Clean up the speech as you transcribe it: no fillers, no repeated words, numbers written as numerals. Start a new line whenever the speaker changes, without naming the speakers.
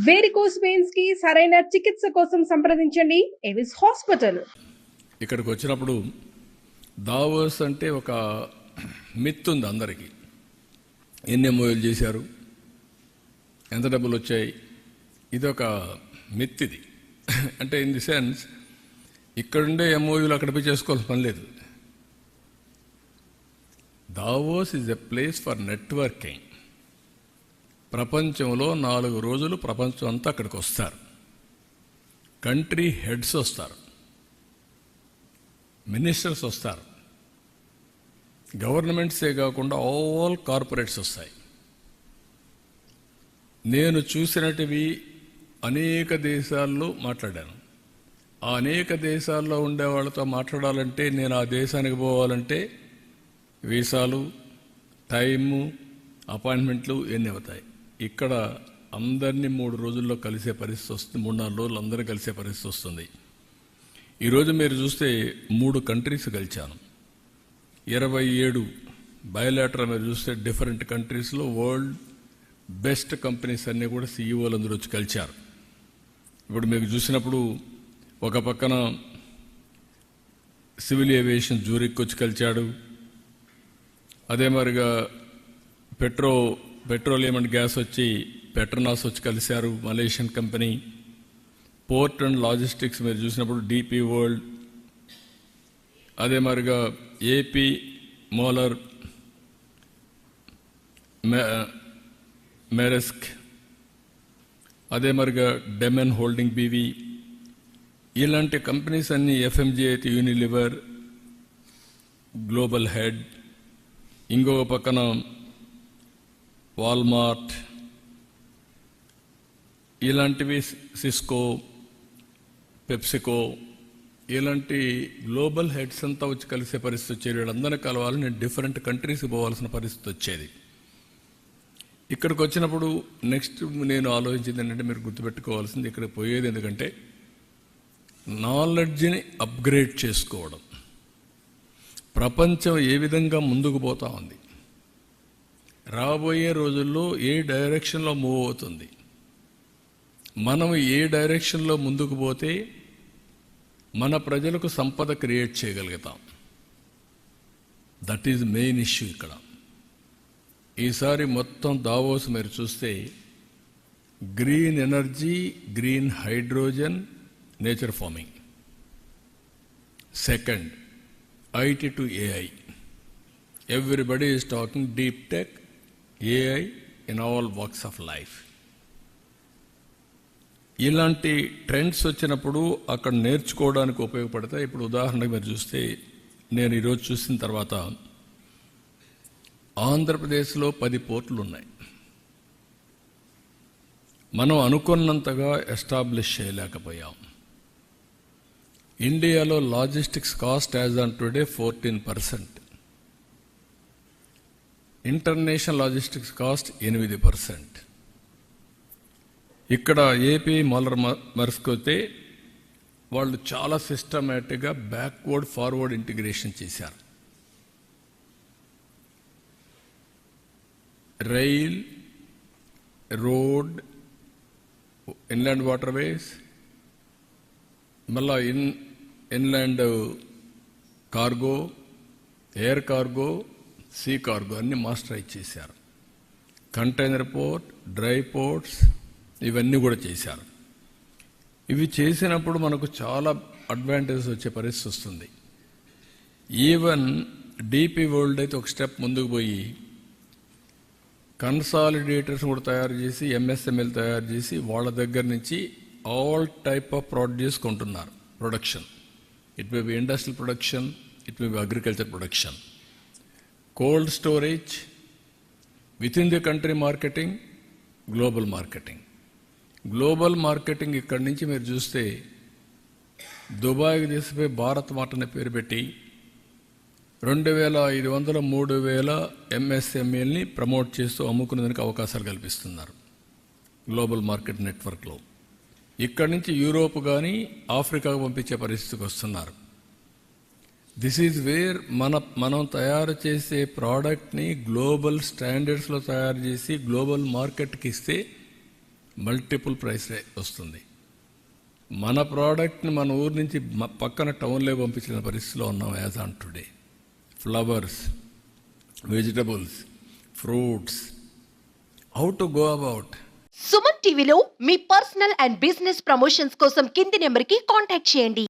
Varicose veins కి సరైన చికిత్స కోసం సంప్రదించండి ఎవిస్ హాస్పిటల్.
ఇక్కడికి వచ్చినప్పుడు దావోస్ అంటే ఒక మిత్ ఉంది అందరికీ. ఎన్ని ఎంఓయూలు చేశారు, ఎంత డబ్బులు వచ్చాయి, ఇది ఒక మిత్. ఇది అంటే ఇన్ ది సెన్స్ ఇక్కడుండే ఎంఓయూలు అక్కడ పోయి చేసుకోవాల్సిన పని లేదు. Davos is a place for networking. ప్రపంచంలో 4 రోజులు ప్రపంచం అంతా అక్కడికి వస్తారు. కంట్రీ హెడ్స్ వస్తారు, మినిస్టర్స్ వస్తారు, గవర్నమెంట్సే కాకుండా ఆల్ కార్పొరేట్స్ వస్తాయి. నేను చూసినటివి అనేక దేశాల్లో మాట్లాడాను. ఆ అనేక దేశాల్లో ఉండే వాళ్ళతో మాట్లాడాలంటే, నేను ఆ దేశానికి పోవాలంటే వీసాలు, టైము, అపాయింట్మెంట్లు ఎన్ని అవుతాయి. ఇక్కడ అందరినీ 3 రోజుల్లో కలిసే పరిస్థితి వస్తుంది. 3-4 రోజులు అందరూ కలిసే పరిస్థితి వస్తుంది. ఈరోజు మీరు చూస్తే 3 కంట్రీస్ కలిశాను. 27 బయోలాటరల్ మీరు చూస్తే డిఫరెంట్ కంట్రీస్లో వరల్డ్ బెస్ట్ కంపెనీస్ అన్నీ కూడా సీఈఓలు అందరూ వచ్చి కలిశారు. ఇప్పుడు మీకు చూసినప్పుడు ఒక పక్కన సివిల్ ఏవియేషన్ జూరిక్ వచ్చి కలిశాడు. అదే మరిగా పెట్రోలియం అండ్ గ్యాస్ వచ్చి పెట్రోనాస్ వచ్చి కలిశారు, Malaysian company. Port and logistics మీరు చూసినప్పుడు డిపి వరల్డ్, అదే మరిగా ఏపీ మోలర్, మెరెస్క్, అదే మరిగా డెమెన్ హోల్డింగ్ బీవీ, ఇలాంటి కంపెనీస్ అన్ని, ఎఫ్ఎంజీ అయితే యూనిలివర్, గ్లోబల్ హెడ్, ఇంకొక పక్కన వాల్మార్ట్, ఇలాంటివి సిస్కో, పెప్సికో, ఇలాంటి గ్లోబల్ హెడ్స్ అంతా వచ్చి కలిసే పరిస్థితి వచ్చేది. వీళ్ళందరినీ కలవాలి, నేను డిఫరెంట్ కంట్రీస్కి పోవాల్సిన పరిస్థితి వచ్చేది. ఇక్కడికి వచ్చినప్పుడు నెక్స్ట్ నేను ఆలోచించింది ఏంటంటే, మీరు గుర్తుపెట్టుకోవాల్సింది, ఇక్కడ పోయేది ఎందుకంటే నాలెడ్జ్ని అప్గ్రేడ్ చేసుకోవడం. ప్రపంచం ఏ విధంగా ముందుకు పోతా ఉంది, రాబోయే రోజుల్లో ఏ డైరెక్షన్లో మూవ్ అవుతుంది, మనం ఏ డైరెక్షన్లో ముందుకు పోతే మన ప్రజలకు సంపద క్రియేట్ చేయగలుగుతాం. దట్ ఈజ్ మెయిన్ ఇష్యూ ఇక్కడ. ఈసారి మొత్తం దావోస్ మీరు చూస్తే green energy, green hydrogen, nature farming. Second, IT to AI. Everybody is talking deep tech, AI in all walks of life. ఇలాంటి ట్రెండ్స్ వచ్చినప్పుడు అక్కడ నేర్చుకోవడానికి ఉపయోగపడతాయి. ఇప్పుడు ఉదాహరణకు మీరు చూస్తే, నేను ఈరోజు చూసిన తర్వాత ఆంధ్రప్రదేశ్లో 10 పోర్టులు ఉన్నాయి. మనం అనుకున్నంతగా ఎస్టాబ్లిష్ చేయలేకపోయాం. ఇండియాలో logistics cost as on today 14%, international logistics cost 8%. ఇక్కడ ఏపీ మోలర్ మర్స్క్ అయితే వాళ్ళు చాలా సిస్టమేటిక్గా బ్యాక్వర్డ్ ఫార్వర్డ్ ఇంటిగ్రేషన్ చేశారు. రైల్, రోడ్, ఇన్లాండ్ వాటర్వేస్, మళ్ళా inland cargo, air cargo, see cargo అన్ని మాస్టరైజ్ చేశారు. కంటైనర్ పోర్ట్, డ్రై పోర్ట్స్, ఇవన్నీ కూడా చేశారు. ఇవి చేసినప్పుడు మనకు చాలా అడ్వాంటేజెస్ వచ్చే పరిస్థితి వస్తుంది. ఈవెన్ డిపి వరల్డ్ అయితే ఒక స్టెప్ ముందుకు పోయి కన్సాలిడేటర్స్ కూడా తయారు చేసి, ఎంఎస్ఎంఎల్ తయారు చేసి, వాళ్ళ దగ్గర నుంచి ఆల్ టైప్ ఆఫ్ ప్రొడ్యూస్ కొంటున్నారు. Production, it may be industrial production, it may be agriculture production, cold storage, with in the country marketing, global marketing. Global marketing ఇక్కడి నుంచి మీరు చూస్తే దుబాయ్కి తీసిపోయి భారత్ మార్ట్ అనే పేరు పెట్టి 2500, 3000 ఎంఎస్ఎంఈల్ని ప్రమోట్ చేస్తూ అమ్ముకునేందుకు అవకాశాలు కల్పిస్తున్నారు గ్లోబల్ మార్కెట్ నెట్వర్క్లో. ఇక్కడి నుంచి యూరోప్ కానీ ఆఫ్రికాకు పంపించే పరిస్థితికి వస్తున్నారు. దిస్ ఈజ్ వేర్ మనం తయారు చేసే ప్రోడక్ట్ని గ్లోబల్ స్టాండర్డ్స్లో తయారు చేసి గ్లోబల్ మార్కెట్కి ఇస్తే మల్టిపుల్ ప్రైస్ వస్తుంది. మన ప్రోడక్ట్ని మన ఊరు నుంచి పక్కన టౌన్లో పంపించిన పరిస్థితిలో ఉన్నాం as on today. Flowers, vegetables, fruits, how to go about.
Suman టీవీలో మీ పర్సనల్ అండ్ బిజినెస్ ప్రమోషన్స్ కోసం కింది నెంబర్కి కాంటాక్ట్ చేయండి.